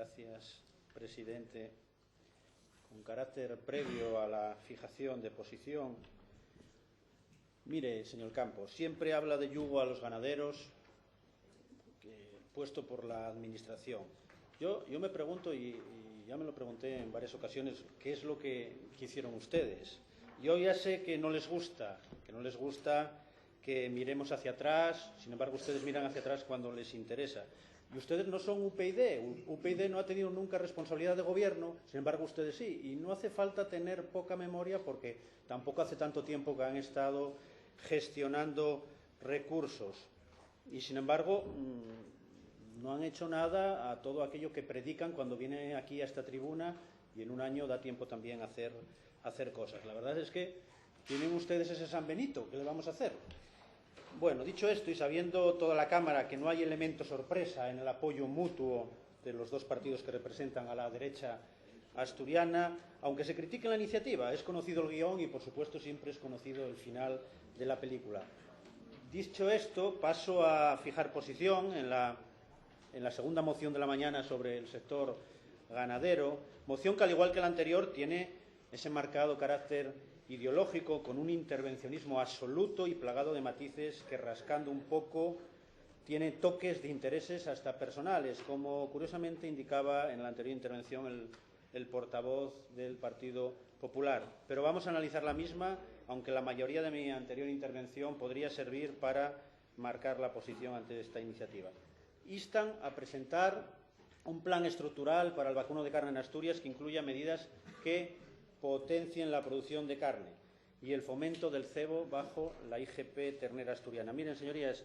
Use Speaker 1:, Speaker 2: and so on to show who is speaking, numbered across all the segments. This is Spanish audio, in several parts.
Speaker 1: Gracias, presidente. Con carácter previo a la fijación de posición, mire, señor Campos, siempre habla de yugo a los ganaderos puesto por la Administración. Yo me pregunto, y ya me lo pregunté en varias ocasiones, ¿qué es lo que hicieron ustedes? Yo ya sé que no les gusta que miremos hacia atrás, sin embargo ustedes miran hacia atrás cuando les interesa. Y ustedes no son UPyD. UPyD no ha tenido nunca responsabilidad de gobierno, sin embargo ustedes sí. Y no hace falta tener poca memoria porque tampoco hace tanto tiempo que han estado gestionando recursos. Y sin embargo no han hecho nada a todo aquello que predican cuando vienen aquí a esta tribuna, y en un año da tiempo también a hacer cosas. La verdad es que tienen ustedes ese San Benito, ¿qué le vamos a hacer? Bueno, dicho esto y sabiendo toda la Cámara que no hay elemento sorpresa en el apoyo mutuo de los dos partidos que representan a la derecha asturiana, aunque se critique la iniciativa, es conocido el guión y, por supuesto, siempre es conocido el final de la película. Dicho esto, paso a fijar posición en la segunda moción de la mañana sobre el sector ganadero, moción que, al igual que la anterior, tiene ese marcado carácter ideológico, con un intervencionismo absoluto y plagado de matices que, rascando un poco, tiene toques de intereses hasta personales, como curiosamente indicaba en la anterior intervención el portavoz del Partido Popular. Pero vamos a analizar la misma, aunque la mayoría de mi anterior intervención podría servir para marcar la posición ante esta iniciativa. Instan a presentar un plan estructural para el vacuno de carne en Asturias que incluya medidas que potencien la producción de carne y el fomento del cebo bajo la IGP ternera asturiana. Miren, señorías,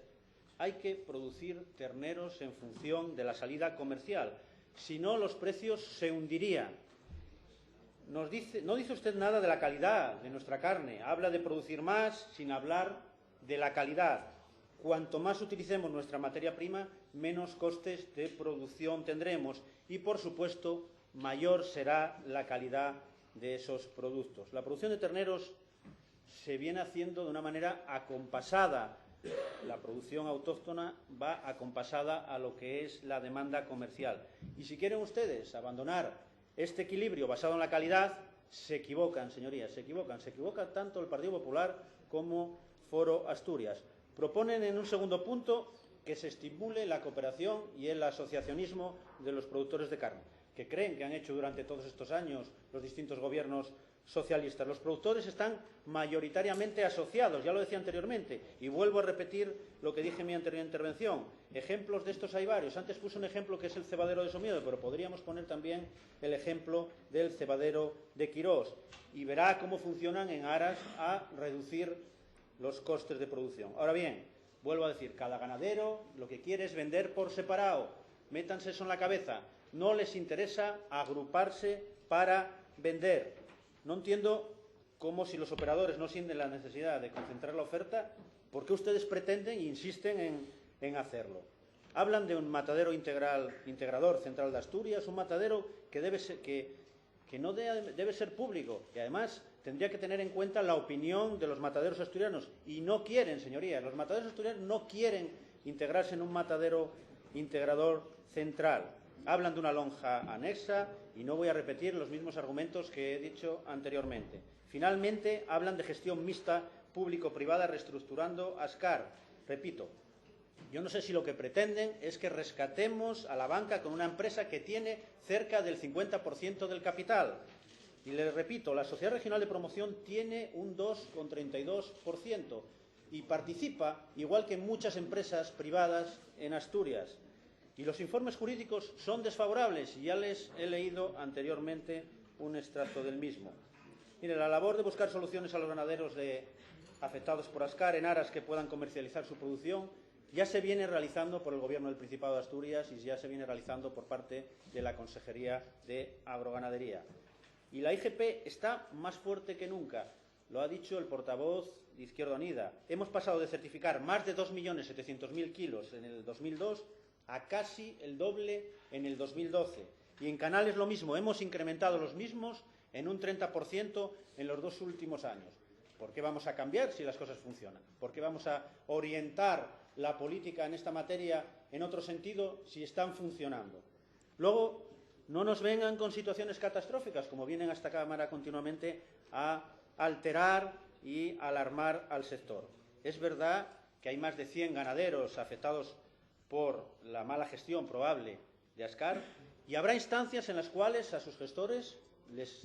Speaker 1: hay que producir terneros en función de la salida comercial. Si no, los precios se hundirían. No dice usted nada de la calidad de nuestra carne. Habla de producir más sin hablar de la calidad. Cuanto más utilicemos nuestra materia prima, menos costes de producción tendremos y, por supuesto, mayor será la calidad de esos productos. La producción de terneros se viene haciendo de una manera acompasada. La producción autóctona va acompasada a lo que es la demanda comercial. Y si quieren ustedes abandonar este equilibrio basado en la calidad, se equivocan, señorías, se equivocan. Se equivoca tanto el Partido Popular como Foro Asturias. Proponen en un segundo punto que se estimule la cooperación y el asociacionismo de los productores de carne, que creen que han hecho durante todos estos años los distintos gobiernos socialistas. Los productores están mayoritariamente asociados, ya lo decía anteriormente, y vuelvo a repetir lo que dije en mi anterior intervención. Ejemplos de estos hay varios. Antes puse un ejemplo que es el cebadero de Somiedo, pero podríamos poner también el ejemplo del cebadero de Quirós, y verá cómo funcionan en aras a reducir los costes de producción. Ahora bien, vuelvo a decir, cada ganadero lo que quiere es vender por separado. Métanse eso en la cabeza. No les interesa agruparse para vender. No entiendo cómo, si los operadores no sienten la necesidad de concentrar la oferta, ¿por qué ustedes pretenden e insisten en hacerlo? Hablan de un matadero integrador central de Asturias, un matadero que no debe ser público, y además tendría que tener en cuenta la opinión de los mataderos asturianos. Y no quieren, señorías, los mataderos asturianos no quieren integrarse en un matadero integrador central. Hablan de una lonja anexa y no voy a repetir los mismos argumentos que he dicho anteriormente. Finalmente, hablan de gestión mixta público-privada reestructurando Ascar. Repito, yo no sé si lo que pretenden es que rescatemos a la banca con una empresa que tiene cerca del 50% del capital. Y les repito, la Sociedad Regional de Promoción tiene un 2,32% y participa, igual que muchas empresas privadas, en Asturias. Y los informes jurídicos son desfavorables, y ya les he leído anteriormente un extracto del mismo. Mire, la labor de buscar soluciones a los ganaderos afectados por Ascar en aras que puedan comercializar su producción ya se viene realizando por el Gobierno del Principado de Asturias y ya se viene realizando por parte de la Consejería de Agroganadería. Y la IGP está más fuerte que nunca. Lo ha dicho el portavoz de Izquierda Unida. Hemos pasado de certificar más de 2.700.000 kilos en el 2002 a casi el doble en el 2012. Y en canales lo mismo, hemos incrementado los mismos en un 30% en los 2 últimos años. ¿Por qué vamos a cambiar si las cosas funcionan? ¿Por qué vamos a orientar la política en esta materia en otro sentido si están funcionando? Luego, no nos vengan con situaciones catastróficas, como vienen a esta Cámara continuamente a alterar y alarmar al sector. Es verdad que hay más de 100 ganaderos afectados por la mala gestión probable de Ascar y habrá instancias en las cuales a sus gestores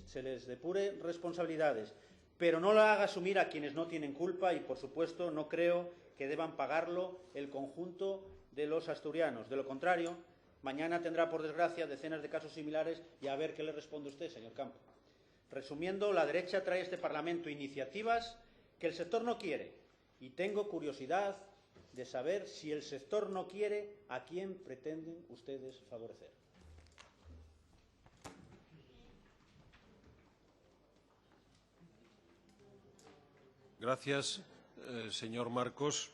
Speaker 1: se les depure responsabilidades, pero no lo haga asumir a quienes no tienen culpa y, por supuesto, no creo que deban pagarlo el conjunto de los asturianos. De lo contrario, mañana tendrá, por desgracia, decenas de casos similares y a ver qué le responde usted, señor Campo. Resumiendo, la derecha trae a este Parlamento iniciativas que el sector no quiere y tengo curiosidad de saber si el sector no quiere, ¿a quién pretenden ustedes favorecer?
Speaker 2: Gracias, señor Marcos.